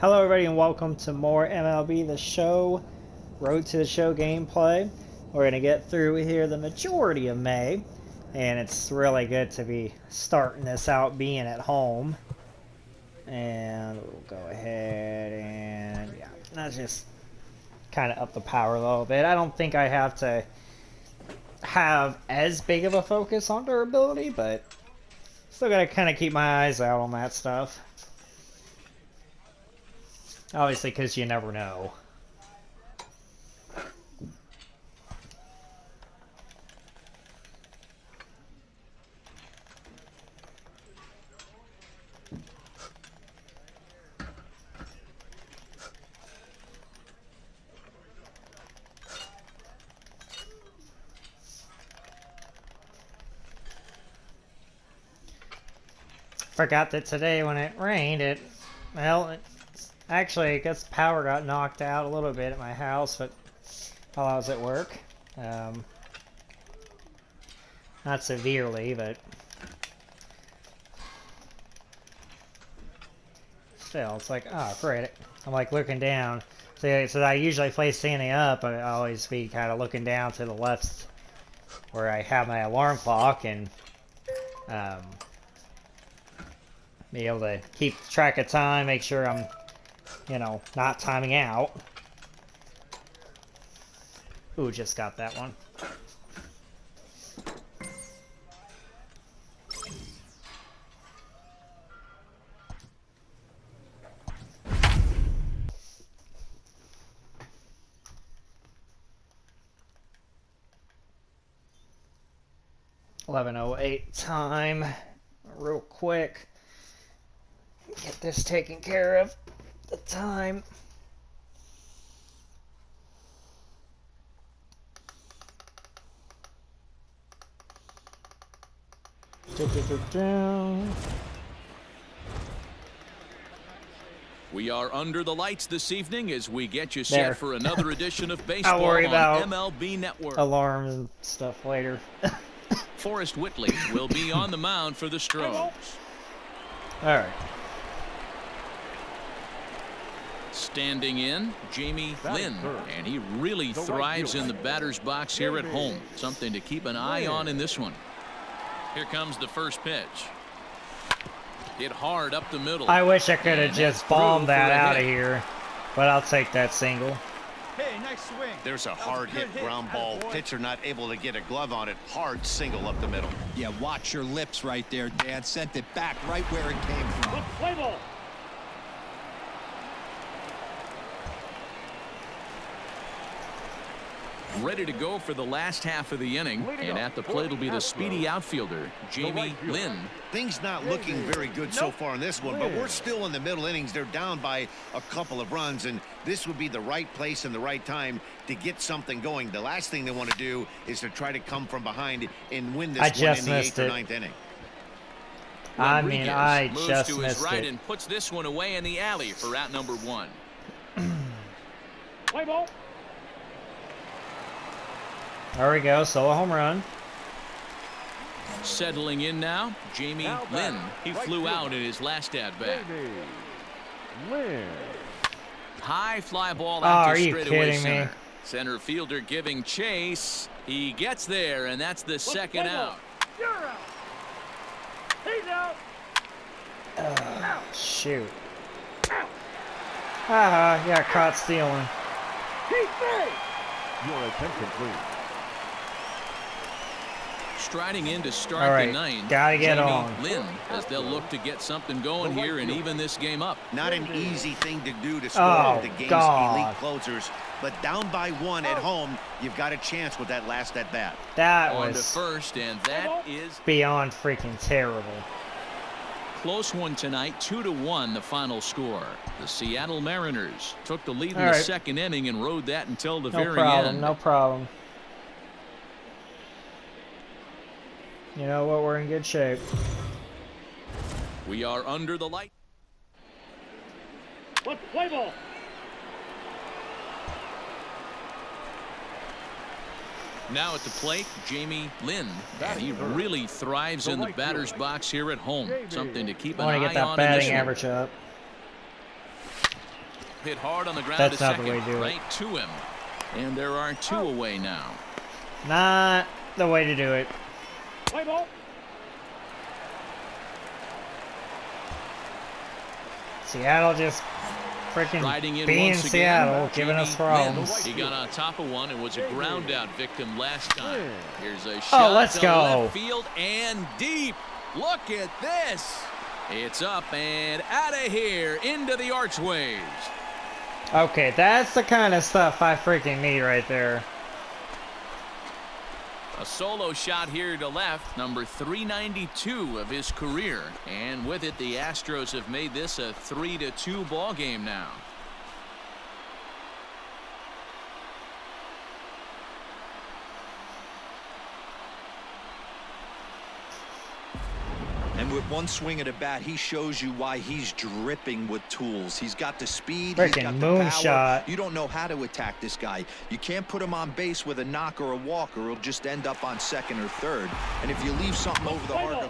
Hello everybody and welcome to more MLB The Show, Road to the Show gameplay. We're going to get through here the majority of May, and it's really good to be starting this out being at home. And we'll go ahead and, yeah, let's just kind of up the power a little bit. I don't think I have to have as big of a focus on durability, but still got to kind of keep my eyes out on that stuff. Obviously, because you never know. Forgot that today when it rained, actually, I guess power got knocked out a little bit at my house, but while I was at work. Not severely, but still, it's like, oh, great. I'm like looking down. So I usually play standing up, but I always be kind of looking down to the left where I have my alarm clock and be able to keep track of time, make sure I'm, you know, not timing out. Ooh, just got that one. .11:08 time. Real quick. Get this taken care of. The time. We are under the lights this evening as we get you set for another edition of baseball I'll worry about on MLB Network. Alarms and stuff later. Forrest Whitley will be on the mound for the Stros. All right. Standing in, Jamie Lynn, and he really thrives in the batter's box here at home. Something to keep an eye on in this one. Here comes the first pitch. Hit hard up the middle. I wish I could have just bombed that out of here, but I'll take that single. Hey, nice swing. There's a hard hit ground ball. Pitcher not able to get a glove on it. Hard single up the middle. Yeah, watch your lips right there, Dan. Sent it back right where it came from. Play ball. Ready to go for the last half of the inning, and at the plate will be the speedy outfielder, Jamie Lynn. Things not looking very good so far in this one, but we're still in the middle innings. They're down by a couple of runs, and this would be the right place and the right time to get something going. The last thing they want to do is to try to come from behind and win this one in the 8th or 9th inning. I mean, I moves just to his missed right it. and puts this one away in the alley for out number 1. Play ball. There we go, solo home run. Settling in now, Jamie Lynn. He flew out in his last at-bat. High fly ball out to straightaway center. Center fielder giving chase. He gets there, and that's the second out. You're out. He's out. Shoot. Haha, yeah, caught stealing. He's free. Your attention, please. Striding in to start All right, the 9th, gotta get Jamie on. Lynn, as they'll look to get something going here and even this game up. Not an easy thing to do to score the game's elite closers, but down by 1 at home, you've got a chance with that last at bat. That On to was first, and that is beyond freaking terrible. close one tonight. 2-1 the final score. The Seattle Mariners took the lead in All the right. second inning and rode that until the No very problem, end. no problem. You know what? We're in good shape. We are under the light. Let's play ball. Now at the plate, Jamie Lynn, and he really thrives in the batter's box here at home. Something to keep I an want to eye get that on in this batting one. average up. Hit hard on the ground. That's to not second, the way to do it. right to him. And there are 2 away now. Not the way to do it. Play ball. Seattle just freaking Riding in being once again, Seattle, giving us Jamie problems. Lynn. He got on top of one and was a ground out victim last time. Here's a shot let's to go. left field and deep. Look at this. It's up and out of here into the archways. Okay, that's the kind of stuff I freaking need right there. A solo shot here to left, number 392 of his career. And with it, the Astros have made this a 3-2 ball game now. And with one swing at a bat, he shows you why he's dripping with tools. He's got the speed, Freaking he's got the power. moonshot. You don't know how to attack this guy. You can't put him on base with a knock or a walk, or he'll just end up on second or third. And if you leave something over the heart,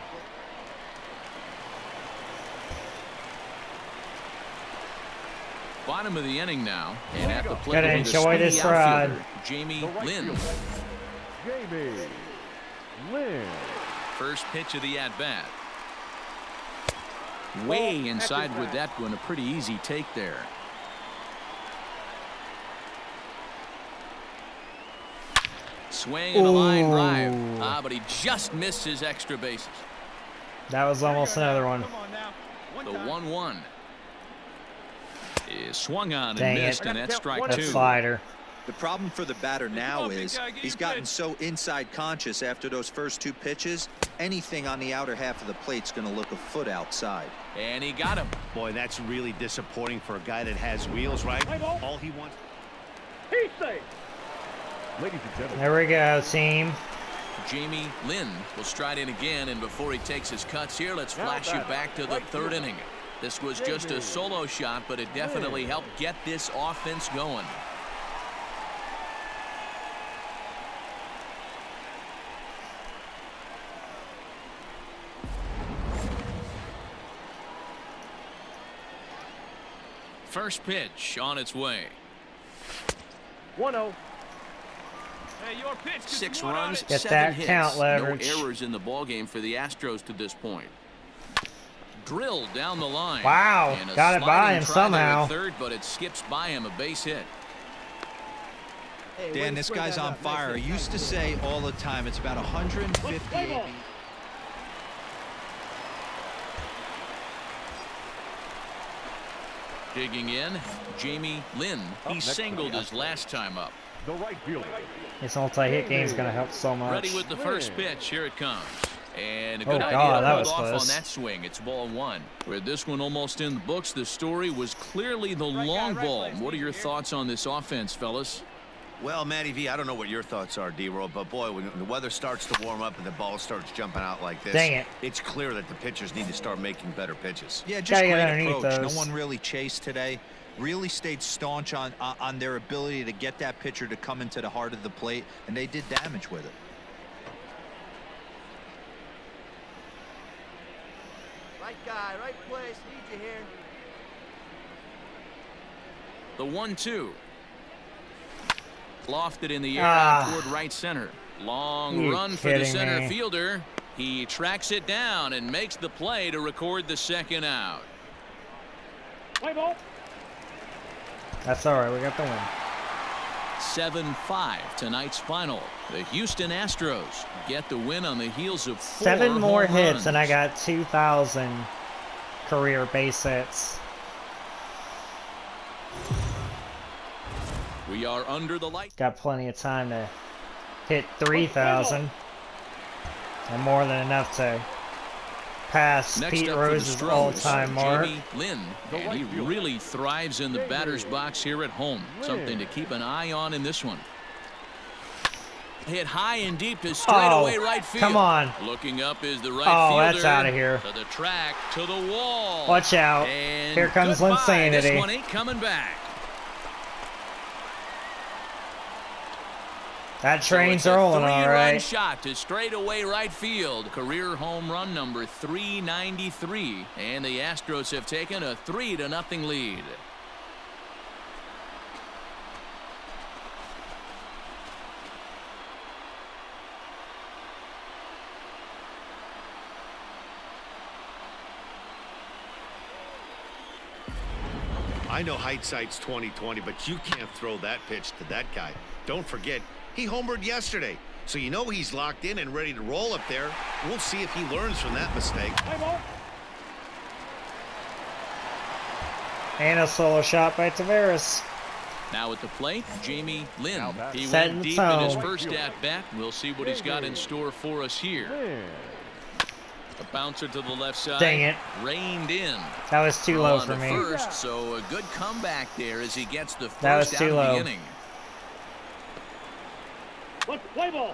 Bottom of the inning now, and at the plate Gotta will be the enjoy this speedy ride. outfielder, Jamie The right Lynn. fielder, Jamie Lynn. First pitch of the at-bat. Way inside with that one, a pretty easy take there. Swing and a line drive. Ooh. But he just missed his extra bases. That was almost another one. The 1-1 is swung on Dang and it. missed, and that's strike That 2. slider. the problem for the batter now is he's gotten so inside conscious after those first 2 pitches. Anything on the outer half of the plate's going to look a foot outside. And he got him. Boy, that's really disappointing for a guy that has wheels, right? All he wants. He's safe. Ladies and gentlemen. There we go, team. Jamie Lynn will stride in again, and before he takes his cuts here, let's flash you back to the 3rd inning. This was just a solo shot, but it definitely helped get this offense going. First pitch on its way. 1-0. 6 runs, Get 7 that hits. count leverage. No errors in the ballgame for the Astros to this point. Drilled down the line. Wow, And a got it by sliding him try somehow. there at third, but it skips by him, a base hit. Dan, this guy's on fire. I used to say all the time it's about 150 AB. Digging in, Jamie Lynn. He singled his last time up. The right fielder. This multi-hit game is going to help so much. Ready with the first pitch. Here it comes. And a Oh, good God, idea to that hold was off close. on that swing. It's ball 1. With this one almost in the books, the story was clearly the long ball. What are your thoughts on this offense, fellas? Well, Matty V, I don't know what your thoughts are, D-Roll, but boy, when the weather starts to warm up and the ball starts jumping out like this, Dang it. it's clear that the pitchers need to start making better pitches. Yeah, just Gotta get great underneath approach. those. No one really chased today. Really stayed staunch on their ability to get that pitcher to come into the heart of the plate, and they did damage with it. Right guy, right place. Need you here. The 1-2. Lofted in the air Ah. out toward right center. Long You run for the kidding center me? fielder. He tracks it down and makes the play to record the second out. Play ball. That's all right. We got the win. 7-5 tonight's final. The Houston Astros get the win on the heels of 4 7 more home hits, runs. and I got 2,000 career base hits. We are under the light. Got plenty of time to hit 3,000. And more than enough to pass Next Pete up for the Rose's Stros, all-time mark. Jamie Lynn, and he really thrives in the batter's box here at home. Something to keep an eye on in this one. Hit high and deep to straightaway right field. Come on. Looking up is the right Oh, fielder. that's outta here. To the track, to the wall. Watch out. And Here comes goodbye. Linsanity. This one ain't coming back. That So train's it's a rolling, all 3-run right. shot to straightaway right field. Career home run number 393. And the Astros have taken a 3-0 lead. I know hindsight's 20/20, but you can't throw that pitch to that guy. Don't forget, he homered yesterday. So you know he's locked in and ready to roll up there. We'll see if he learns from that mistake. And a solo shot by Tavares. Now at the plate, Jamie Lynn. He Setting went the deep in his tone. first at-bat. We'll see what he's got in store for us here. A bouncer to the left side. Dang it. Reined in. That was too low On for to me. First, so a good comeback there as he gets the That was first too out of low. the inning. Let's play ball.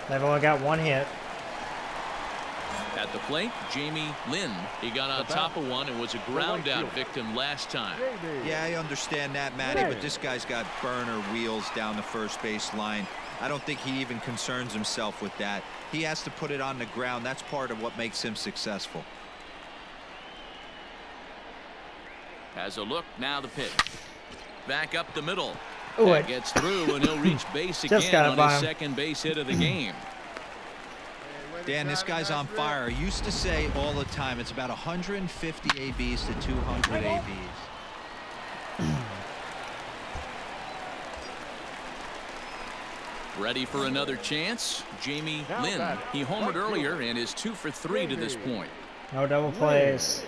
They've only got one hit. At the plate, Jamie Lynn. He got on top of one and was a ground out victim last time. Yeah, I understand that, Matty, but this guy's got burner wheels down the first base line. I don't think he even concerns himself with that. He has to put it on the ground. That's part of what makes him successful. Has a look, now the pitch. Back up the middle. Ooh, That it gets through, and he'll reach base Just again got it on by his him. second base hit of the game. Dan, this guy's on fire. I used to say all the time it's about 150 ABs to 200 ABs. Ready for another chance? Jamie Lynn. He homered earlier and is 2 for 3 to this point. no double plays.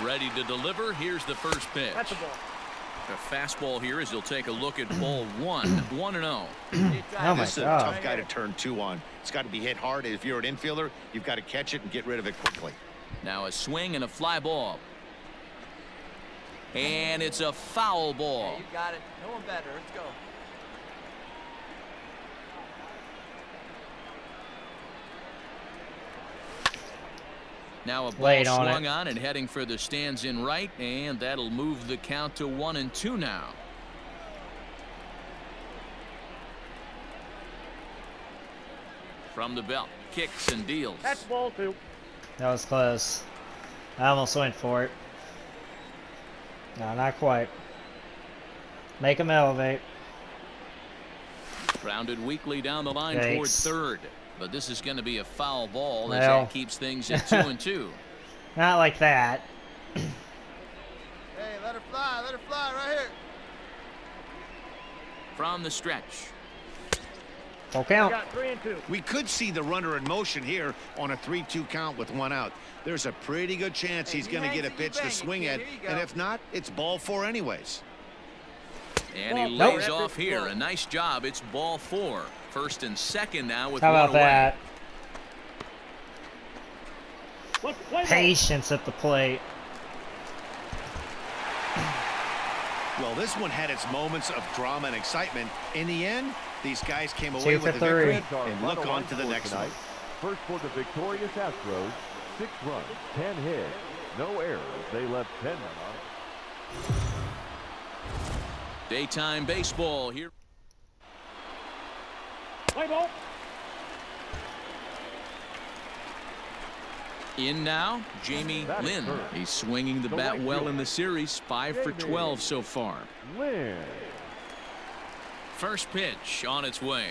Ready to deliver. Here's the first pitch. That's the ball. A fastball here as he'll take a look at ball 1. 1-0. Oh my This is a God. tough guy to turn 2 on. It's got to be hit hard. If you're an infielder, you've got to catch it and get rid of it quickly. Now a swing and a fly ball. And it's a foul ball. You got it. No one better. Let's go. Now a ball Laid on swung it. on and heading for the stands in right, and that'll move the count to 1-2 now. From the belt, kicks and deals. That's ball 2. That was close. I almost went for it. No, not quite. Make him elevate. Grounded weakly down the line Yikes. toward third. But this is going to be a foul ball as Well. that keeps things at 2-2. Not like that. Hey, let her fly. Let her fly right here. From the stretch. Full count. Got 3 and 2. We could see the runner in motion here on a 3-2 count with 1 out. There's a pretty good chance he's going to get a pitch to swing at, and if not, it's ball 4 anyways. And he Nope. lays off here. A nice job. It's ball 4. First and second now with How one about away. that? Let's play ball. Patience at the plate. Well, this one had its moments of drama and excitement. In the end, these guys came away 2 for with the 3. victory and look on to the next one. First for the victorious Astros, 6 runs, 10 hits, no errors. They left 10 men on. Daytime baseball here. Play ball. In now, Jamie That is Lynn. third. He's swinging the The bat right well fielder. in the series. 5 for 12 so far. Lynn. First pitch on its way.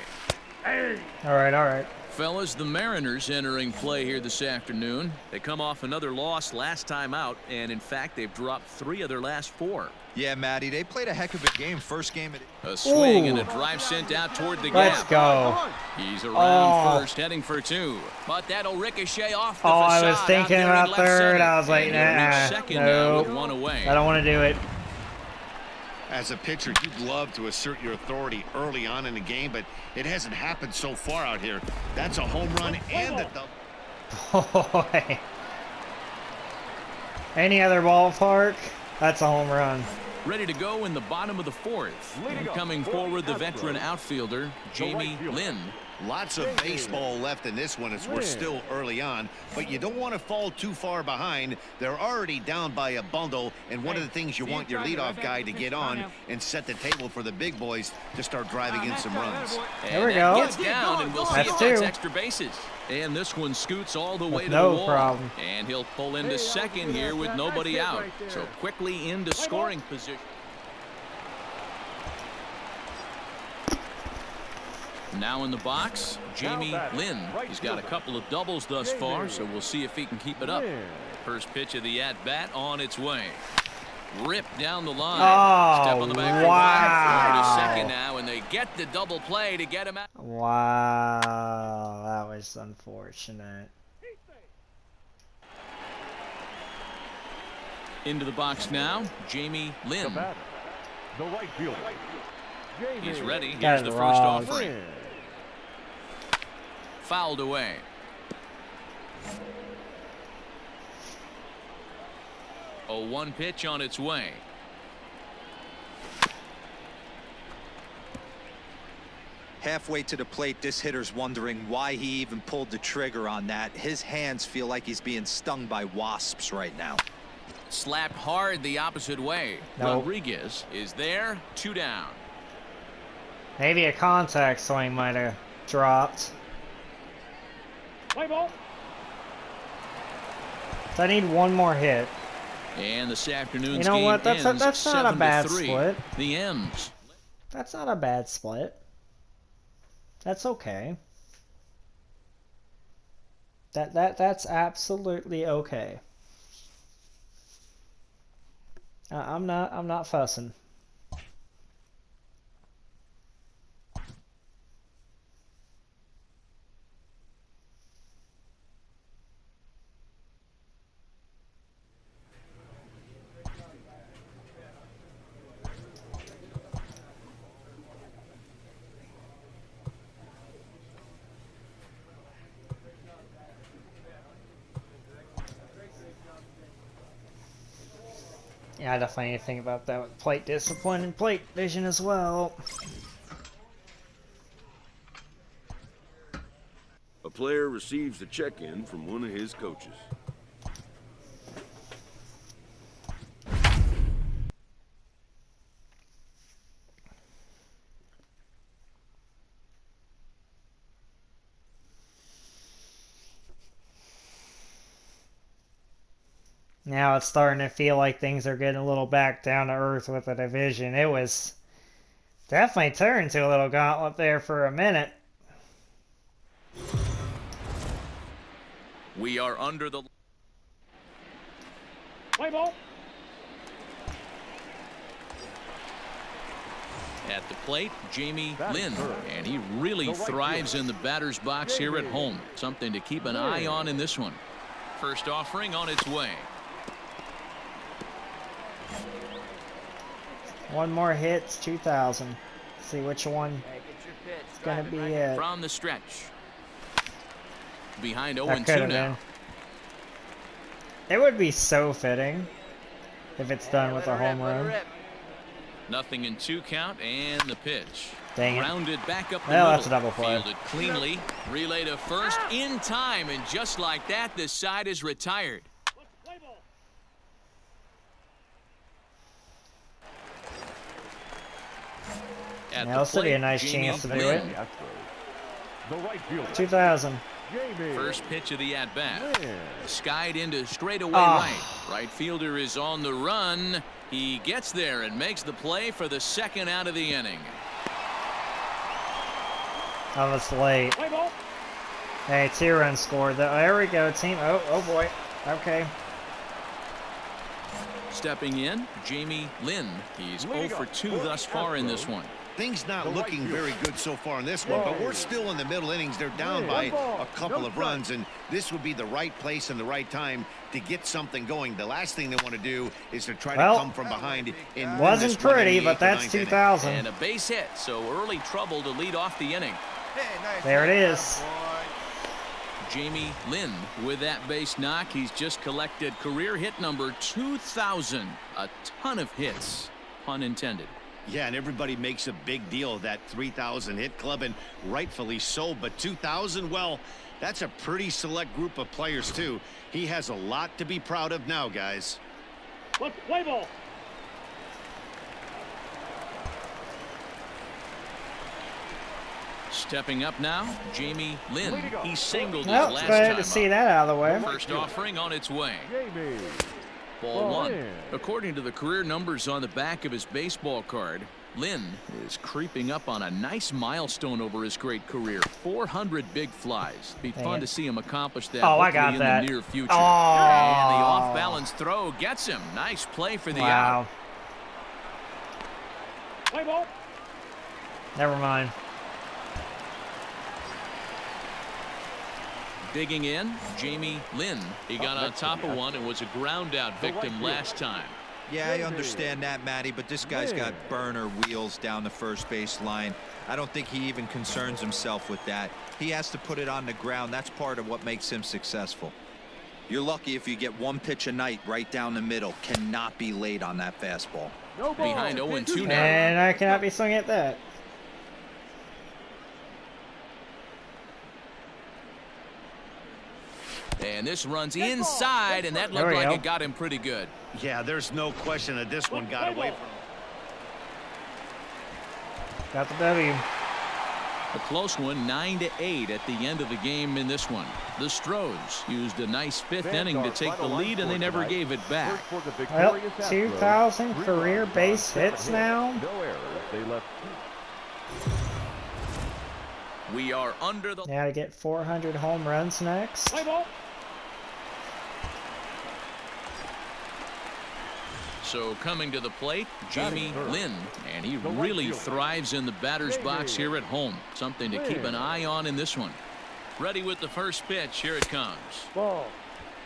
Hey. All right, all right. Fellas, the Mariners entering play here this afternoon. They come off another loss last time out, and in fact, they've dropped 3 of their last 4. Yeah, Matty, they played a heck of a game. First game. A swing Ooh. and a drive sent out toward the Let's gap. go. He's around Oh. first, heading for 2. But that'll ricochet off the Oh, facade. I was out thinking there in about left third. center. I was like, And he'll reach nah, second now with nope. 1 away. I don't want to do it. As a pitcher, you'd love to assert your authority early on in the game, but it hasn't happened so far out here. That's a home run and a double. Boy. Any other ballpark, that's a home run. Ready to go in the bottom of the 4th. And coming forward, the veteran outfielder, Jamie Lynn. Lots of baseball left in this one as we're still early on, but you don't want to fall too far behind. They're already down by a bundle, and one of the things you want your leadoff guy to get on and set the table for the big boys to start driving in some runs. There we And go. that gets down, and we'll see That's if that's 2. extra bases. And this one scoots all the way to no the wall. problem. And he'll pull into second here with nobody out. So quickly into scoring position. Now in the box, Jamie Lynn. He's got a couple of doubles thus far, so we'll see if he can keep it up. Lynn. First pitch of the at-bat on its way. Ripped down the line. Oh, Step on the back. wow. To second now, and they get the double play to get him out. Wow, that was unfortunate. Into the box now, Jamie Lynn. The right fielder. He's ready. Got Here's it the first wrong. offering. Fouled away. A 1 pitch on its way. Halfway to the plate, this hitter's wondering why he even pulled the trigger on that. His hands feel like he's being stung by wasps right now. Slapped hard the opposite way. Nope. Rodriguez is there. 2 down. Maybe a contact swing might have dropped. Play ball. So I need one more hit. And this afternoon's You know game what? That's ends not a bad 7-3. split. The M's. That's not a bad split. That's okay. That's absolutely okay. I'm not fussing. Yeah, I definitely need to think about that with plate discipline and plate vision as well. A player receives a check-in from one of his coaches. Now it's starting to feel like things are getting a little back down to earth with the division. It was definitely turned to a little gauntlet there for a minute. We are under the... Play ball. At the plate, Jamie Lynn, third. and he really The right thrives fielder. in the batter's box here at home. Something to keep an eye on in this one. First offering on its way. One more hit, it's 2,000. See which one Hey, get your pitch. is gonna Drive be it right it. From the stretch. Behind That 0-2 could have now. been. It would be so fitting if it's done with a home run. Nothing in 2 count, and the pitch. Dang it. Rounded back up the Well, middle. that's a double play. Fielded cleanly. Relay to first in time, and just like that, this side is retired. Play ball. At Now the this would be a plate, nice Jamie chance to do Lynn. it. The right fielder. 2,000. Jamie. First pitch of the at-bat. Lynn. Skied into straightaway Ah. right. Right fielder is on the run. He gets there and makes the play for the second out of the inning. Oh, that's late. Play ball. Hey, 2-run scored. There we go, team. Oh boy. Okay. Stepping in, Jamie Lynn. He's 0 for 2 thus far in this one. Things not The right looking fielder. very good so far in this one, but we're still in the middle innings. They're down by a couple of runs, and this would be the right place and the right time to get something going. The last thing they want to do is to try to Well, come from behind and win Wasn't this one in pretty, the but 8th or that's 9th inning. 2,000. And a base hit, so early trouble to lead off the inning. Hey, nice There it hit, is. boy. Jamie Lynn with that base knock. He's just collected career hit number 2,000. A ton of hits, pun intended. Yeah, and everybody makes a big deal of that 3,000 hit club, and rightfully so. But 2,000, well, that's a pretty select group of players, too. He has a lot to be proud of now, guys. Let's play ball. Stepping up now, Jamie Lynn. He singled his Well, last glad time to see up. that out of the way. First offering on its way. Jamie. Ball 1. in. According to the career numbers on the back of his baseball card, Lynn is creeping up on a nice milestone over his great career. 400 big flies. Be fun to see him accomplish that hopefully in the near future. And the off-balance throw gets him. Nice play for the out. Play ball. Never mind. Digging in, Jamie Lynn. He got on top of one and was a ground out victim last time. Yeah, I understand that, Matty, but this guy's got burner wheels down the first base line. I don't think he even concerns himself with that. He has to put it on the ground. That's part of what makes him successful. You're lucky if you get one pitch a night right down the middle. Cannot be late on that fastball. Behind 0-2 now. And I cannot be swinging at that. And this runs inside, and that looked like it got him pretty good. Yeah, there's no question that this one got away from him. Got the W. A close one, 9-8 at the end of the game in this one. The Stros used a nice fifth inning to take the lead, and they never gave it back. Well, 2,000 career base hits now. No errors. They left. We are under the... Now to get 400 home runs next. Play ball. So coming to the plate, Jamie Lynn, and he really thrives in the batter's box here at home. Something to keep an eye on in this one. Ready with the first pitch. Here it comes. Ball.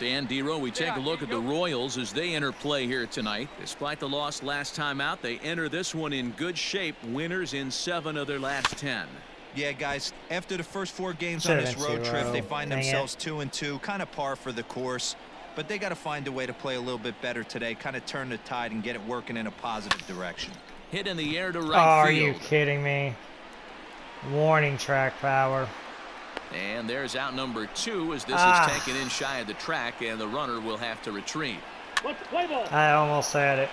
Dan Dero, we take a look at the Royals as they enter play here tonight. Despite the loss last time out, they enter this one in good shape. Winners in 7 of their last 10. Yeah, guys, after the first 4 games on this road trip, they find themselves 2-2, kind of par for the course. But they got to find a way to play a little bit better today, kind of turn the tide and get it working in a positive direction. Hit in the air to right field. Are you kidding me? Warning track power. And there's out number 2 as this is taken in shy of the track, and the runner will have to retreat. Let's play ball. I almost had it.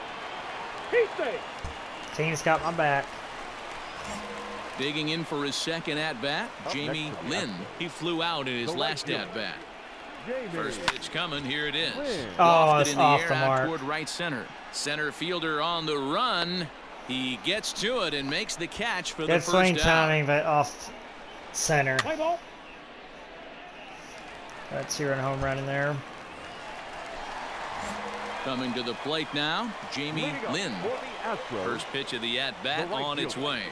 Team's got my back. Digging in for his second at-bat, Jamie Lynn. He flew out in his last at-bat. First pitch coming. Here it is. Oh, it's in the off air the out mark. toward right center. Center fielder on the run. He gets to it and makes the catch for the Good first swing out. timing, but off center. Play ball. That's your home run in there. Coming to the plate now, Jamie Lynn. First pitch of the at-bat on its way.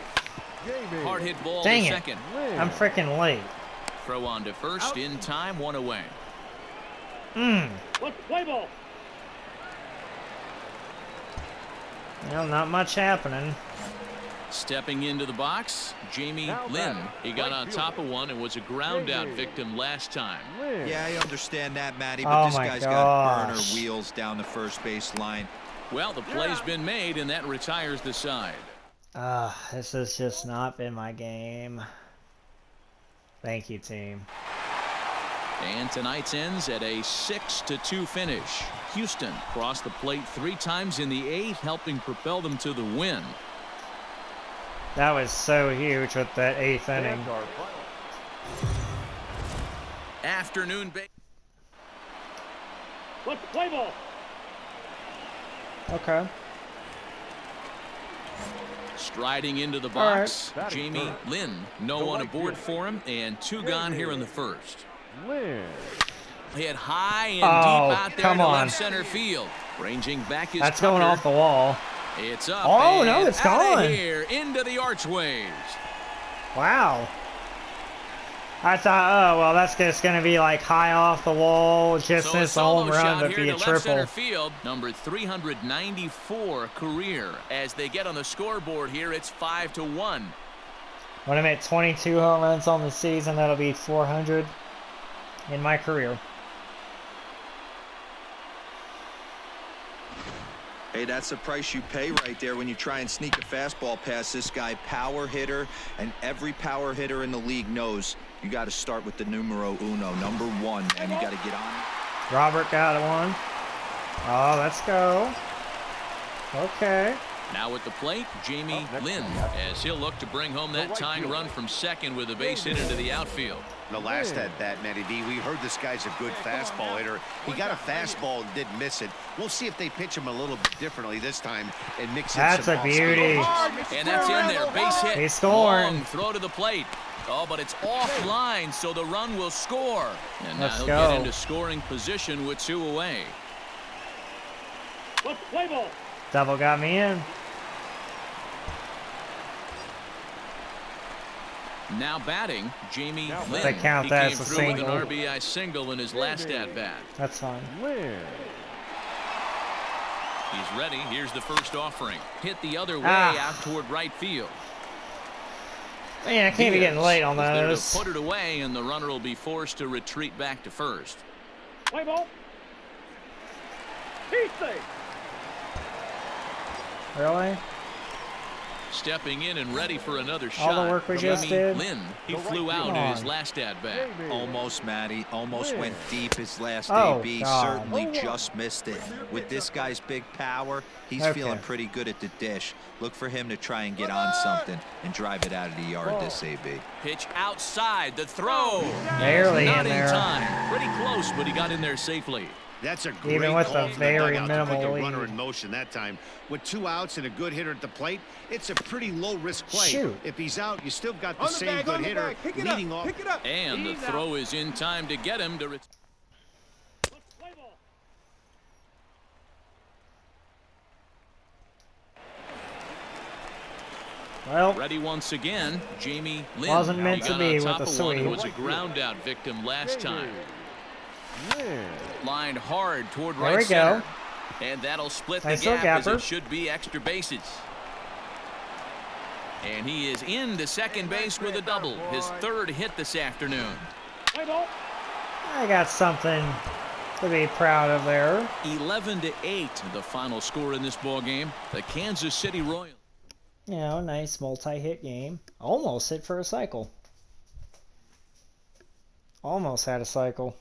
Hard hit ball Dang to it. second. I'm freaking late. Throw on to first in time, 1 away. Let's play ball. Well, not much happening. Stepping into the box, Jamie Lynn. He got on top of one and was a ground out victim last time. Yeah, I understand that, Matty, but this guy's got burner wheels down the first base line. Well, the play's been made, and that retires the side. This has just not been my game. Thank you, team. And tonight's ends at a 6-2 finish. Houston crossed the plate 3 times in the 8th, helping propel them to the win. That was so huge with that 8th inning. Afternoon. Let's play ball. Okay. Striding into the box, Jamie Lynn. No one aboard for him, and 2 gone here in the first. Hit high and deep out there to left center field. Ranging back is That's going off the wall. It's up. Oh, no, it's gone. Here into the archways. Wow. I thought, oh, well, that's just going to be like high off the wall, just miss a home run, but be a triple. Center field, number 394 career. As they get on the scoreboard here, it's 5-1. When I'm at 22 home runs on the season, that'll be 400 in my career. Hey, that's the price you pay right there when you try and sneak a fastball past this guy. Power hitter, and every power hitter in the league knows you got to start with the numero uno, number 1, and you got to get on. Robert got one. Oh, let's go. Okay. Now at the plate, Jamie Lynn, as he'll look to bring home that tying run from second with a base hit into the outfield. The last at bat, Matty D, we heard this guy's a good fastball hitter. He got a fastball and didn't miss it. We'll see if they pitch him a little bit differently this time and mix in That's some a beauty. And that's in there. Base hit. He's scoring. Long throw to the plate. Oh, but it's offline, so the run will score. And now Let's he'll go. get into scoring position with 2 away. Double got me in. Now batting, Jamie Lynn. They count he that came as a through with single. an RBI single in his last at-bat. That's fine. Lynn. He's ready. Here's the first offering. Hit the other way out toward right field. Man, I can't be getting late on Is there to those. put it away, and the runner will be forced to retreat back to first. Play ball. He's safe. Really? Stepping in and ready for another shot. All the work we just Jamie did? Lynn, he flew out in his last at-bat. Almost, Matty. Almost went deep his last Oh, AB. God. Certainly just missed it. With this guy's big power, he's Okay. feeling pretty good at the dish. Look for him to try and get on something and drive it out of the yard this AB. Pitch outside. The throw. Barely Not in in there. time. Pretty close, but he got in there safely. That's a great Even with call a from very dugout to put minimal the runner lead. in motion that time. With 2 outs and a good hitter at the plate, it's a pretty low-risk play. Shoot. If he's out, you still got the same good hitter leading off. And the throw is in time to get him to. Well, Ready once again, Jamie Lynn. Wasn't meant He to got be on with top the of one who sweep. was a ground out victim last time. Lynn. Lined hard toward There right we center. go. And that'll split the Nice little gap as gapper. it should be extra bases. And he is into second base with a double. His 3rd hit this afternoon. I got something to be proud of there. 11-8, the final score in this ball game. The Kansas City Royals. You know, nice multi-hit game. Almost hit for a cycle. Almost had a cycle.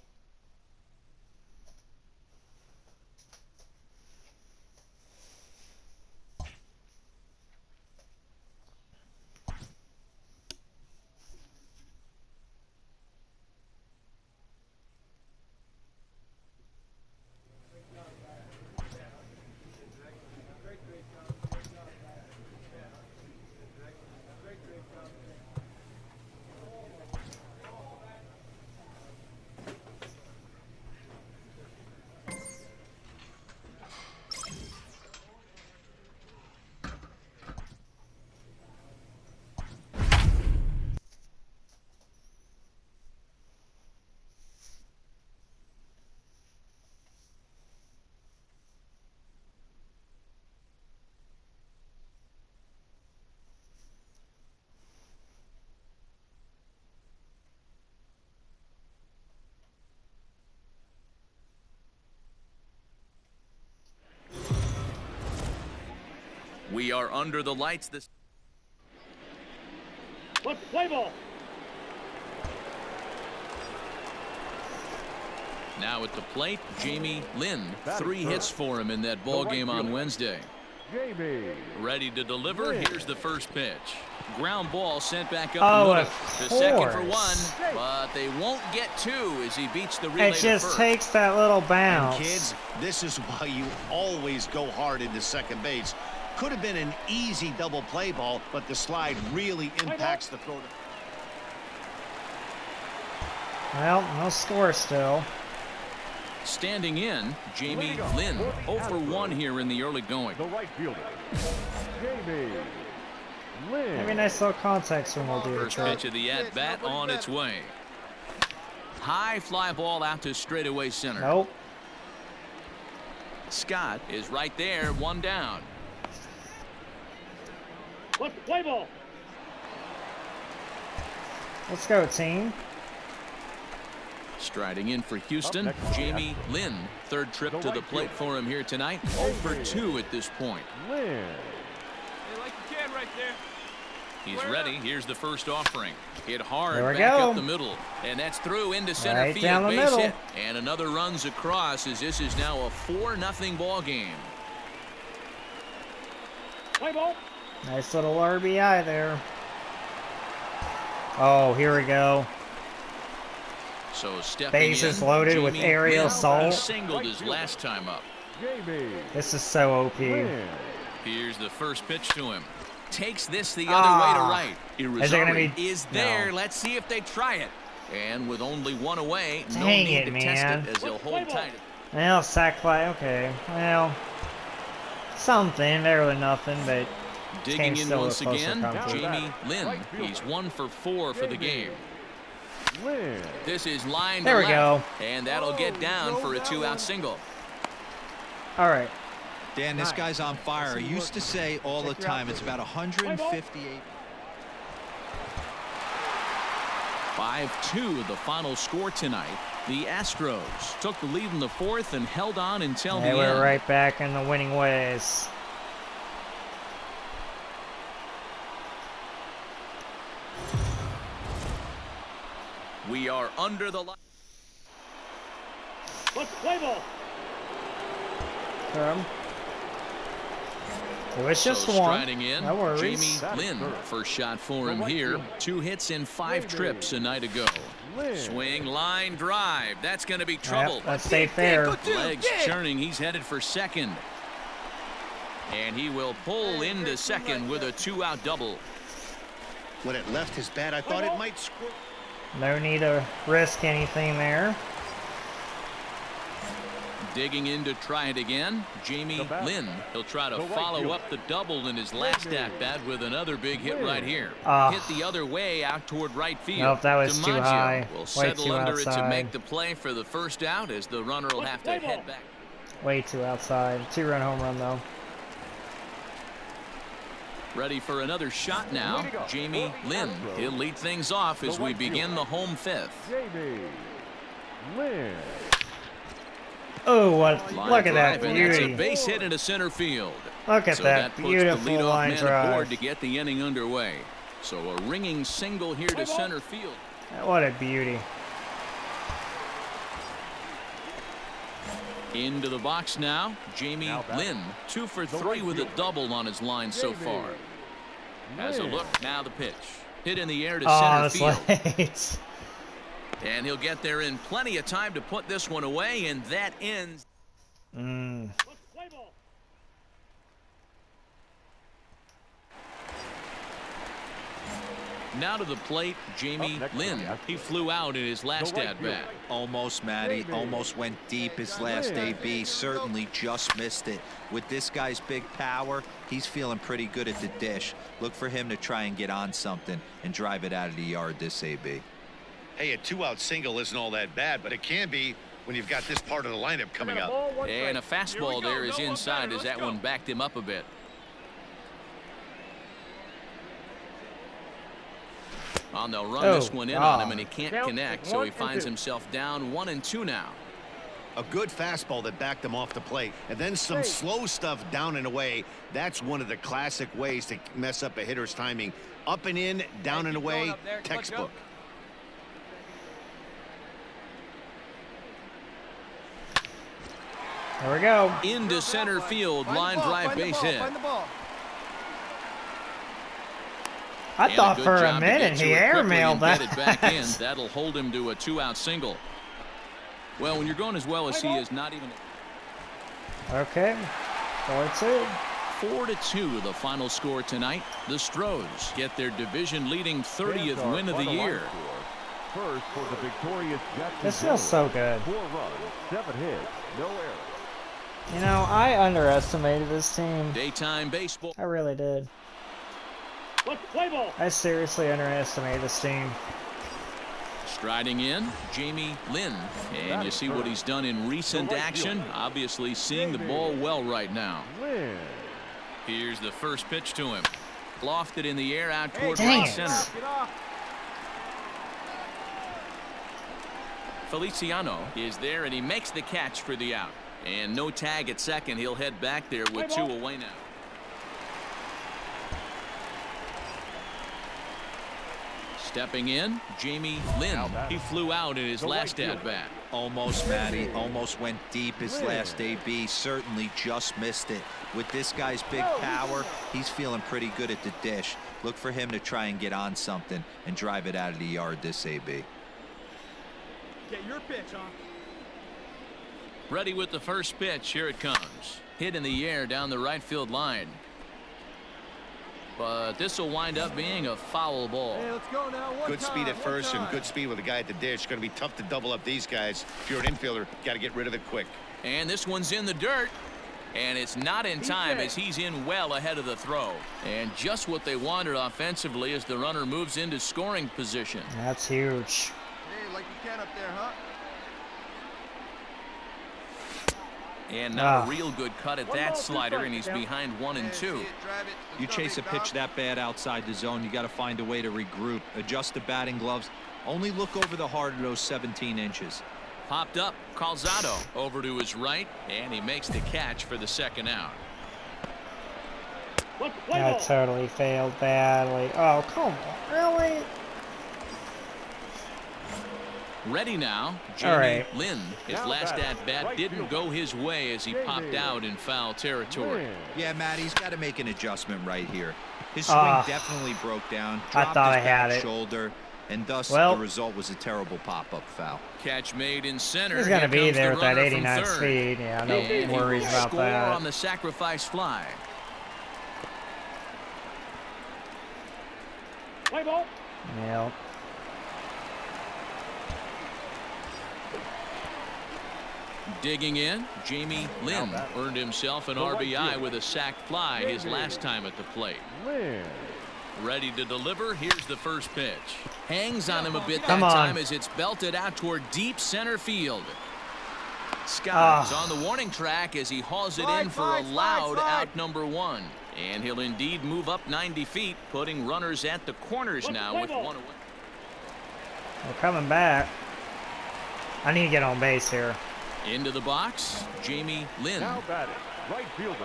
We are under the lights this. Let's play ball. Now at the plate, Jamie Lynn. 3 hits for him in that ball game on Wednesday. Jamie. Ready to deliver. Here's the first pitch. Ground ball sent back up Oh, the middle. of The second for course. 1, but they won't get 2 as he beats the relay It to just first. takes that little And bounce. kids, this is why you always go hard into second base. Could have been an easy double play ball, but the slide really impacts the throw. Well, no score still. Standing in, Jamie Lynn. 0 for 1 here in the early going. The right fielder. Jamie. Lynn. Maybe a nice little context when we'll do the First trick. pitch of the at-bat on its way. High fly ball out to straightaway center. Nope. Scott is right there, 1 down. Let's play ball. Let's go, team. Striding in for Houston, Jamie Lynn. 3rd trip to the plate for him here tonight. 0 for 2 at this point. Lynn. Hey, like you can right there. He's ready. Here's the first offering. Hit hard There we back go. up the middle. And that's through into center Right field. down the Base middle. hit. And another runs across as this is now a 4-0 ball game. Play ball. Nice little RBI there. Oh, here we go. So stepping Bases in, loaded with Jamie aerial Lynn. assault. He singled his last time up. Jamie This is so OP. Lynn. Here's the first pitch to him. Takes this the other way to right. Is it gonna Irizarry be- is there. No. Let's see if they try it. And with only one away, no Dang need it, to man. test it as he'll hold tight. Well, sack fly. Okay. Well, something better than nothing, but Digging in still a once closer again, come to. Jamie Lynn. He's 1 for 4 for the game. Lynn. This is line There to we left, go. and that'll get down for a 2-out single. all right. Dan, this guy's on fire. I used to say all the time it's about 158. 5-2 the final score tonight. The Astros took the lead in the 4th and held on until They the were end. right back in the winning ways. We are under the line. Come. It was just So one. striding in, No worries. Jamie Lynn. First shot for him here. 2 hits in 5 trips a night ago. Lynn. Swing, line, drive. That's going to be trouble. Yep, let's stay fair. Legs churning. He's headed for second. And he will pull into second with a 2-out double. When it left his bat, I thought it might squirt. No need to risk anything there. Digging in to try it again, Jamie Lynn. He'll try to follow up the double in his last at-bat with another big hit right here. Hit the other way out toward right field. Nope, that was too DiMaggio high. will Way settle too under it to outside. make the play for the first out as the runner will have to head back. Way too outside. 2-run home run, though. Ready for another shot now, Jamie Lynn. He'll lead things off as we begin the home 5th. Jamie Lynn. Oh, what? Line Look at that drive, and that's a beauty. base hit into center field. Look at So that puts beautiful the leadoff line man aboard drive. to get the inning underway. So a ringing single here to center field. What a beauty. Into the box now, Jamie Lynn. 2 for 3 with a double on his line so far. Has a look, now the pitch. Hit in the air to Oh, center that's field. late. And he'll get there in plenty of time to put this one away, and that ends. Now to the plate, Jamie Lynn. He flew out in his last at-bat. Almost, Matty. Almost went deep his last AB. Certainly just missed it. With this guy's big power, he's feeling pretty good at the dish. Look for him to try and get on something and drive it out of the yard this AB. Hey, a 2-out single isn't all that bad, but it can be when you've got this part of the lineup coming up. And a fastball there is inside as that one backed him up a bit. Well, they'll run this one in on him, and he can't connect, so he finds himself down 1-2 now. A good fastball that backed him off the plate, and then some slow stuff down and away. That's one of the classic ways to mess up a hitter's timing. Up and in, down and away, textbook. There we go. Into center field, line drive base hit. I And thought good for a job to minute get to he it quickly airmailed and that. get it back in. That'll hold him to a 2-out single. Well, when you're going as well as he is, not even. Okay. 4-2. 4-2 the final score tonight. The Stros get their division-leading 30th win of the year. First for the victorious Jackson. This feels so good. 4 runs, 7 hits, no errors. You know, I underestimated this team. Daytime baseball. I really did. I seriously underestimated this team. Striding in, Jamie Lynn. And you see what he's done in recent action. Obviously seeing the ball well right now. Lynn. Here's the first pitch to him. Lofted in the air out toward Dang right it. center. Feliciano is there, and he makes the catch for the out. And no tag at second. He'll head back there with 2 away now. Stepping in, Jamie Lynn. He flew out in his last at-bat. Almost, Matty. Almost went deep his last AB. Certainly just missed it. With this guy's big power, he's feeling pretty good at the dish. Look for him to try and get on something and drive it out of the yard this AB. Get your pitch, huh? Ready with the first pitch. Here it comes. Hit in the air down the right field line. But this will wind up being a foul ball. Hey, let's go now. Good speed at first and good speed with the guy at the ditch. Going to be tough to double up these guys. If you're an infielder, got to get rid of it quick. And this one's in the dirt. And it's not in time as he's in well ahead of the throw. And just what they wanted offensively as the runner moves into scoring position. That's huge. Hey, like you can up there, huh? And not a real good cut at that slider, and he's behind 1-2. You chase a pitch that bad outside the zone, you got to find a way to regroup, adjust the batting gloves, only look over the heart of those 17 inches. Popped up, Calzado over to his right, and he makes the catch for the second out. That totally failed badly. Oh, come on, really? Ready now, Jamie Lynn. His last at-bat didn't go his way as he popped out in foul territory. Yeah, Matt, he's got to make an adjustment right here. His swing definitely broke down, I dropped thought his I had back it. shoulder, and thus Well, the result was a terrible pop-up foul. Catch made in center. He's going to Here be comes there the with that runner from 89 third. speed. Yeah, no And he worries will about score that. on the sacrifice fly. Yeah. Digging in, Jamie Lynn earned himself an RBI with a sac fly his last time at the plate. Ready to deliver. Here's the first pitch. Hangs on him a bit that time as it's belted out toward deep center field. Scott's on the warning track as he hauls it in for a loud out number one. And he'll indeed move up 90 feet, putting runners at the corners now with one away. We're coming back. I need to get on base here. Into the box, Jamie Lynn. Now batting, right fielder.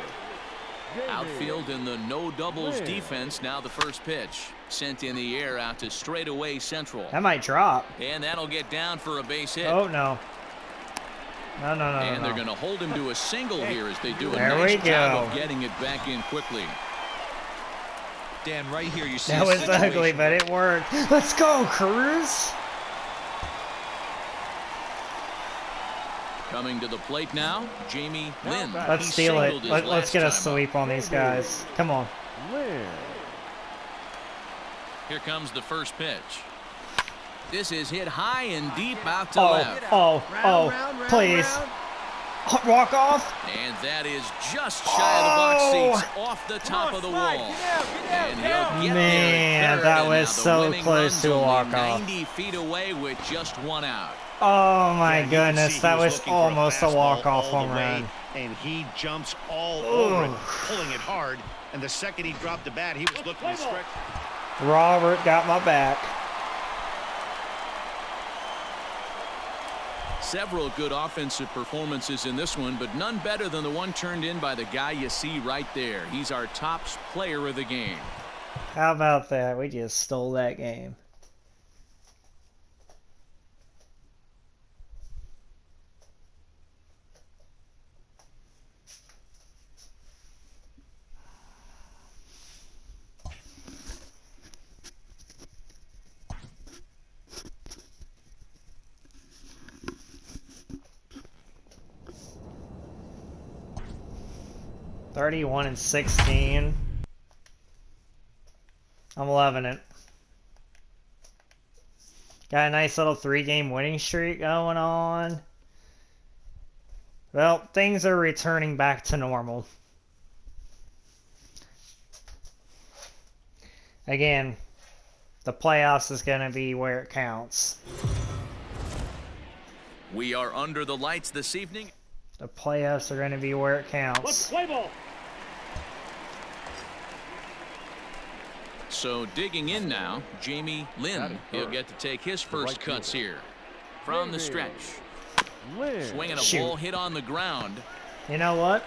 Outfield in the no doubles defense. Now the first pitch sent in the air out to straightaway central. That might drop. And that'll get down for a base hit. Oh, no. No. And they're going to hold him to a single here as they do a There nice we job go. of getting it back in quickly. Dan, right here you see That a was situation ugly, but it worked. Let's go, Cruz. Coming to the plate now, Jamie Lynn. Let's He steal it. singled his Let's last get a time up. sweep on these guys. Come on. Here comes the first pitch. This is hit high and deep out to Oh, left. please. Walk off. And that is just shy of the box seats, off the top of the wall. And he'll get Man, there at third, that and was now the so winning close run's to a only walk-off. 90 feet away with just one out. Oh my Yeah, you can goodness, see that he was looking for a almost a fastball walk-off all home the way, run. And he jumps all over it, pulling it hard. And the second he dropped the bat, he was looking to stretch. Robert got my back. Several good offensive performances in this one, but none better than the one turned in by the guy you see right there. He's our top player of the game. How about that? We just stole that game. (31-16). I'm loving it. Got a nice little 3-game winning streak going on. Well, things are returning back to normal. Again, the playoffs is going to be where it counts. We are under the lights this evening. The playoffs are going to be where it counts. So digging in now, Jamie Lynn. He'll get to take his first cuts here. From the stretch. Swinging a ball hit on the ground. You know what?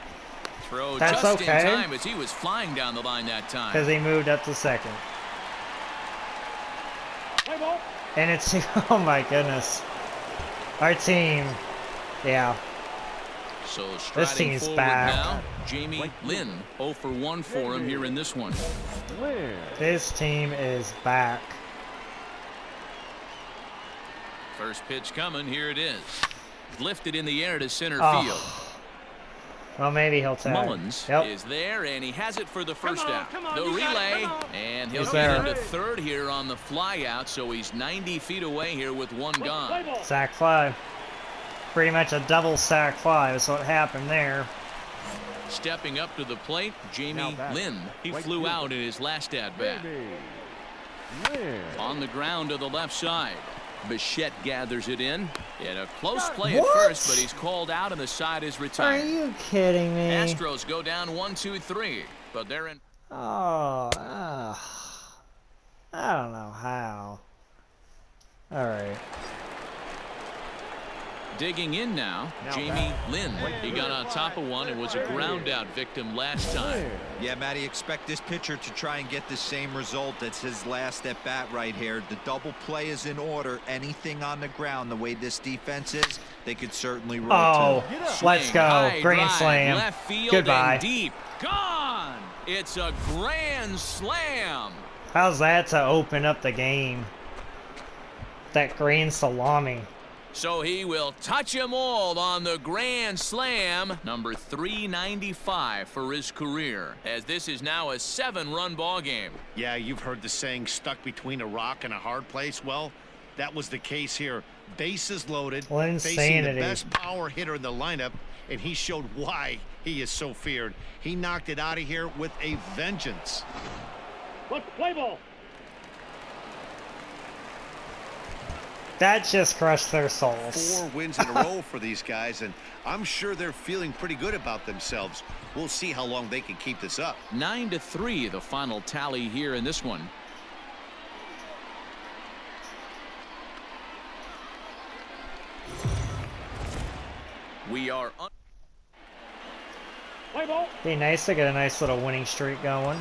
Throw That's just okay. in time as he was flying down the line that time. Because he moved up to second. And it's, oh my goodness. Our team, yeah. So This striding team's forward back. now, Jamie Lynn. 0 for 1 for him here in this one. This team is back. First pitch coming. Here it is. Lifted in the air to center field. Well, maybe he'll tag. Mullins is there, and he has it for the first out. The relay, and he'll get into third here on the fly out, so he's 90 feet away here with one gone. Sack fly. Pretty much a double sack fly is what happened there. Stepping up to the plate, Jamie Lynn. He flew out in his last at-bat. On the ground to the left side. Bichette gathers it in a close play at first, but he's called out and the side is retired. Are you kidding me? Astros go down 1-2-3, but they're in. I don't know how. All right. Digging in now, Jamie Lynn. He got on top of one and was a ground out victim last time. Yeah, Matty, expect this pitcher to try and get the same result. That's his last at bat right here. The double play is in order. Anything on the ground, the way this defense is, they could certainly roll too. Let's go. Grand slam. Left field Goodbye. And deep. Gone. It's a grand slam. How's that to open up the game? That grand salami. So he will touch them all on the grand slam, number 395 for his career, as this is now a 7-run ball game. Yeah, you've heard the saying, stuck between a rock and a hard place. Well, that was the case here. Bases loaded, facing the best power hitter in the lineup, and he showed why he is so feared. He knocked it out of here with a vengeance. Let's play ball. That just crushed their souls. 4 wins in a row for these guys, and I'm sure they're feeling pretty good about themselves. We'll see how long they can keep this up. 9-3, the final tally here in this one. We are on. Be nice to get a nice little winning streak going.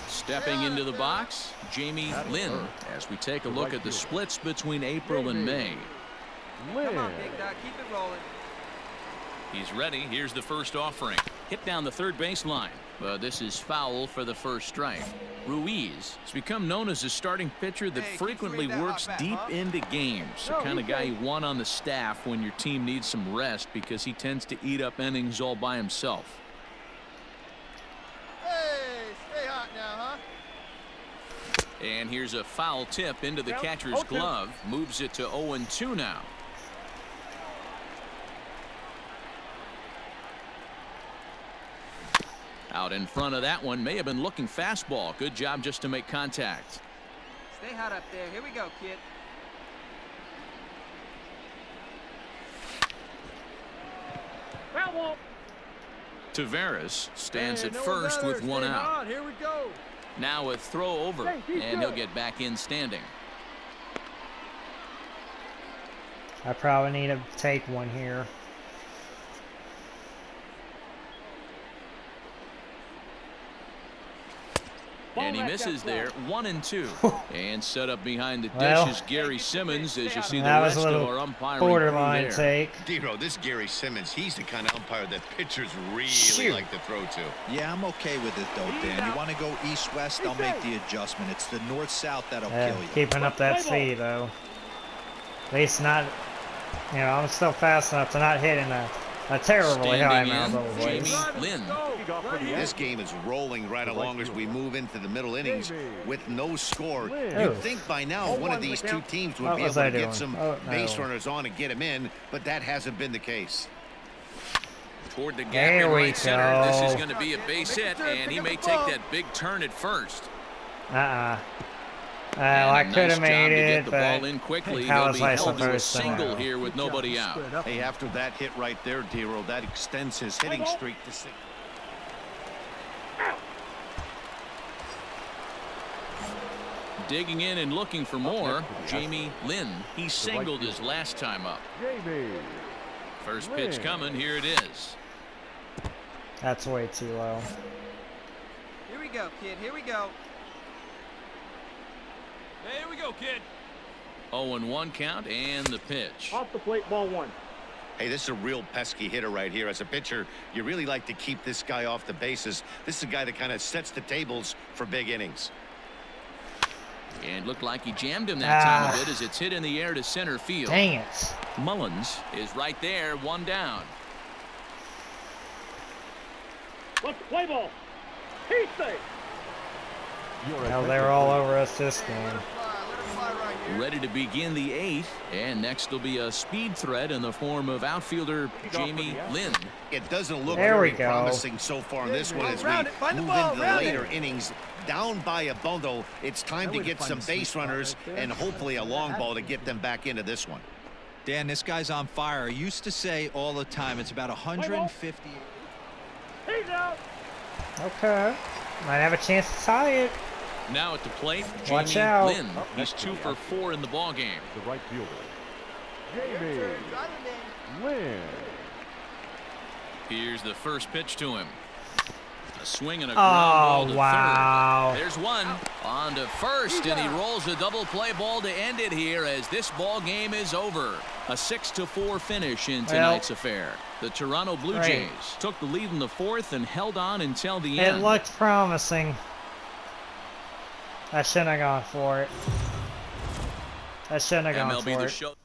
Stepping into the box, Jamie Lynn, as we take a look at the splits between April and May. Come on, Big Doc, keep it rolling. He's ready. Here's the first offering. Hit down the third baseline, but this is foul for the first strike. Ruiz has become known as a starting pitcher that frequently works deep into games. The kind of guy you want on the staff when your team needs some rest because he tends to eat up innings all by himself. And here's a foul tip into the catcher's glove. Moves it to 0-2 now. Out in front of that one. May have been looking fastball. Good job just to make contact. Stay hot up there. Here we go, kid. Taveras stands at first with one out. Here we go. Now a throw over, and he'll get back in standing. I probably need to take one here. And he misses there, 1-2. And set up behind the dish is Gary Simmons, as you see the rest of our umpiring borderline take. Dero, this Gary Simmons, he's the kind of umpire that pitchers really like to throw to. Yeah, I'm okay with it though, Dan. You want to go east-west, I'll make the adjustment. It's the north-south that'll kill you. Keeping up that speed though. At least not, you know, I'm still fast enough to not hit in a terribly high amount of Jamie Lynn. This game is rolling right along as we move into the middle innings with no score. You'd think by now one of these two teams would be able to get some base runners on and get them in, but that hasn't been the case. Toward the gap in right center. This is going to be a base hit, and he may take that big turn at first. Well, I could have made it, the but ball in quickly. how He'll was be I held to a supposed to single know? here with nobody out. Hey, after that hit right there, Dero, that extends his hitting streak to 6. Digging in and looking for more, Jamie Lynn. He singled his last time up. First pitch coming. Here it is. That's way too low. Here we go, kid. Here we go. Hey, here we go, kid. 0-1 count and the pitch. Off the plate, ball 1. Hey, this is a real pesky hitter right here. As a pitcher, you really like to keep this guy off the bases. This is a guy that kind of sets the tables for big innings. And looked like he jammed him that time a bit as it's hit in the air to center field. Dang it. Mullins is right there, one down. Let's play ball. He's safe. Well, they're all over us this game. Ready to begin the 8th, and next will be a speed threat in the form of outfielder Jamie Lynn. It doesn't look There we very go. promising so far in this one as we move into the later innings. Down by a bundle, it's time to get some base runners and hopefully a long ball to get them back into this one. Dan, this guy's on fire. I used to say all the time it's about 150. He's out. Okay. Might have a chance to tie it. Now at the plate, Watch Jamie out. Lynn. He's 2 for 4 in the ball game. The right fielder. Jamie Lynn. Here's the first pitch to him. A swing and a ground ball to wow. third. There's one on to first, and he rolls a double play ball to end it here as this ball game is over. A 6-4 finish in tonight's affair. The Toronto Blue Jays took the lead in the 4th and held on until the end. It looked promising. I shouldn't have gone for it. I shouldn't have gone MLB for The it. Show.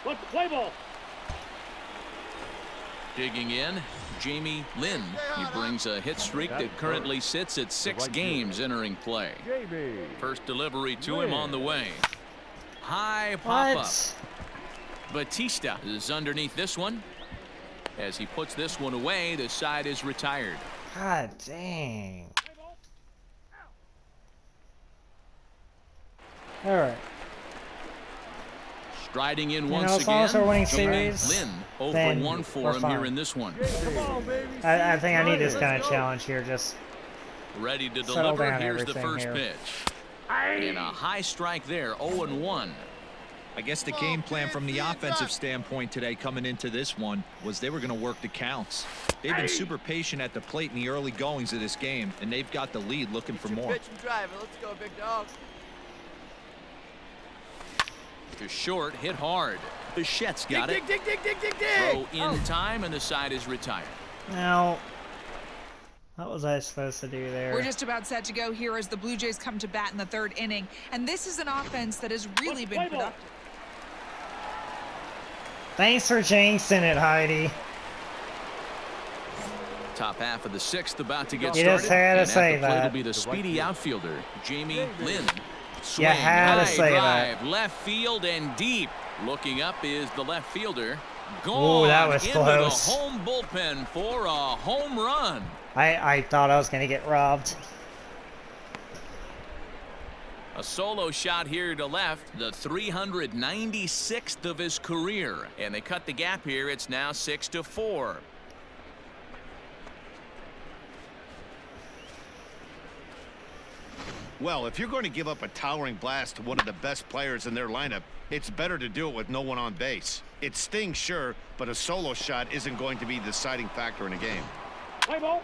Let's play ball. Digging in, Jamie Lynn. He brings a hit streak that currently sits at 6 games entering play. Jamie. First delivery to him on the way. High pop-up. What? Batista is underneath this one. As he puts this one away, the side is retired. God dang. All right. Striding in know, once as long as we're again. winning Jamie series, Lynn over then 1 for we're him fine. here in this one. I think I need this kind of challenge here. Just Ready to settle deliver. down Here's the everything first here. pitch. And a high strike there, 0-1. I guess the game plan from the offensive standpoint today coming into this one was they were going to work the counts. They've been super patient at the plate in the early goings of this game, and they've got the lead looking for more. Pitch and drive it. Let's go, big dog. To short, hit hard. Bichette's got it. Dig. Throw in time, and the side is retired. now, what was I supposed to do there? We're just about set to go here as the Blue Jays come to bat in the 3rd inning. And this is an offense that has really been productive. Thanks for jinxing it, Heidi. Top half of the 6th about to get You started. just had to and say at the plate that. will be the speedy outfielder, Jamie Lynn. You Swing, had to high say drive, that. left field and deep. Looking up is the left fielder. Ooh, Gone that was into close. the home bullpen for a home run. I thought I was going to get robbed. A solo shot here to left, the 396th of his career. And they cut the gap here. It's now 6-4. Well, if you're going to give up a towering blast to one of the best players in their lineup, it's better to do it with no one on base. It stings, sure, but a solo shot isn't going to be the deciding factor in a game. Play ball.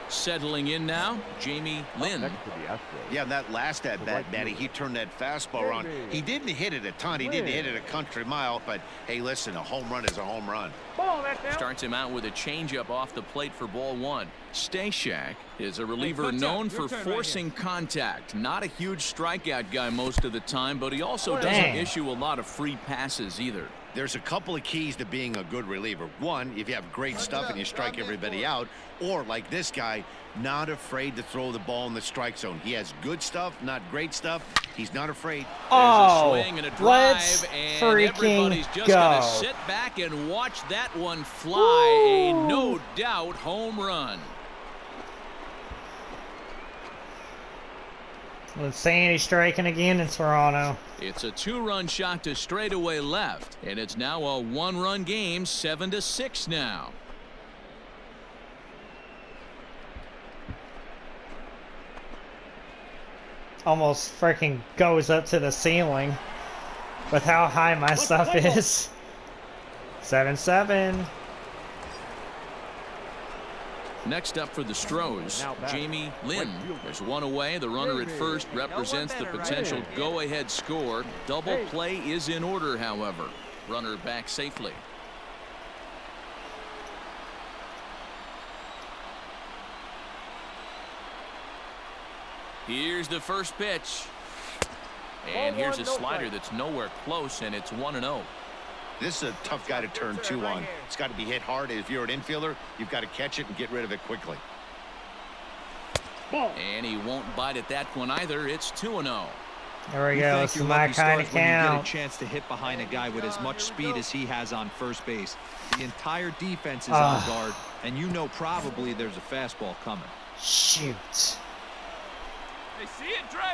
Settling in now, Jamie Lynn. Next to the Astros. Yeah, that last at bat, Matty, he turned that fastball around. He didn't hit it a ton. He didn't hit it a country mile, but hey, listen, a home run is a home run. Ball, that's out. Starts him out with a changeup off the plate for ball 1. Stashak is a reliever known for forcing contact. Not a huge strikeout guy most of the time, but he also doesn't Dang. issue a lot of free passes either. There's a couple of keys to being a good reliever. One, if you have great stuff and you strike everybody out, or like this guy, not afraid to throw the ball in the strike zone. He has good stuff, not great stuff. He's not afraid. Oh, There's a swing and a drive, let's and freaking everybody's just go. gonna sit back and watch that one fly. A no doubt home run. With Sandy striking again in Toronto. It's a 2-run shot to straightaway left, and it's now a 1-run game, 7-6 now. Almost freaking goes up to the ceiling with how high my stuff is. 7-7. Next up for the Stros, Jamie Lynn. There's one away. The runner at first represents the potential go-ahead score. Double play is in order, however. Runner back safely. Here's the first pitch. And here's a slider that's nowhere close, and it's 1-0. This is a tough guy to turn 2 on. It's got to be hit hard. If you're an infielder, you've got to catch it and get rid of it quickly. And he won't bite at that one either. It's 2-0. There we go. This is my kind of when you get a count. chance to hit behind a guy with as much speed as he has on first base. The entire defense is on guard, and you know probably there's a fastball coming. Shoot.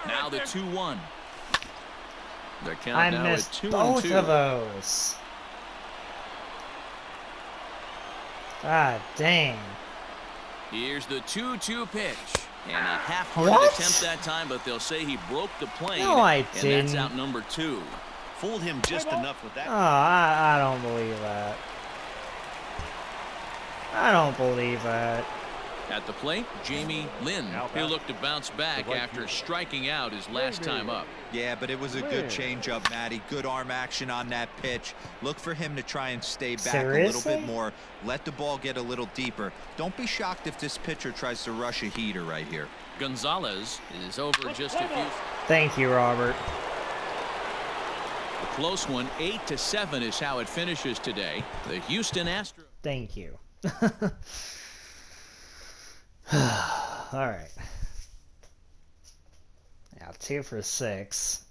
Now the 2-1. Their I count now at missed 2-2. both of those. God dang. Here's the 2-2 pitch. And a half-hearted What? attempt that time, but they'll say he broke the plane. No, I and didn't. that's out number 2. Fooled him just enough with that. Oh, I don't believe that. I don't believe that. At the plate, Jamie Lynn. He'll look to bounce back after striking out his last time up. Yeah, but it was a good changeup, Matty. Good arm action on that pitch. Look for him to try and stay back a little bit more. Let the ball get a little deeper. Don't be shocked if this pitcher tries to rush a heater right here. Gonzalez is over just a few. Thank you, Robert. A close one, 8-7 is how it finishes today. The Houston Astros. Thank you. All right. Now 2 for 6.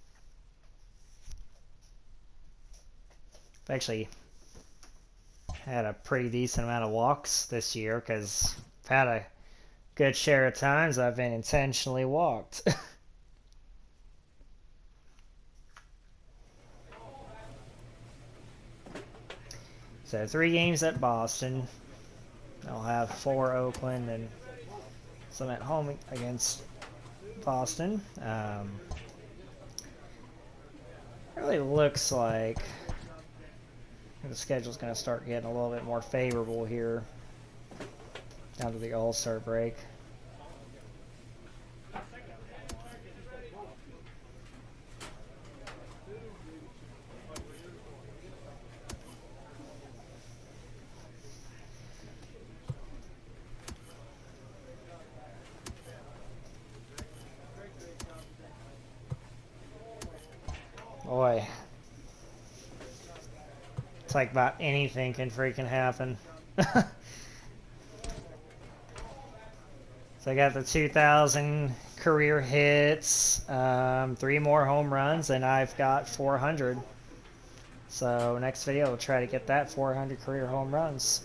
I've actually had a pretty decent amount of walks this year because I've had a good share of times I've been intentionally walked. So 3 games at Boston. I'll have 4 Oakland and some at home against Boston. Really looks like the schedule's going to start getting a little bit more favorable here down to the All-Star break. Boy, it's like about anything can freaking happen. So I got the 2,000 career hits, 3 more home runs, and I've got 400. So next video, we'll try to get that 400 career home runs.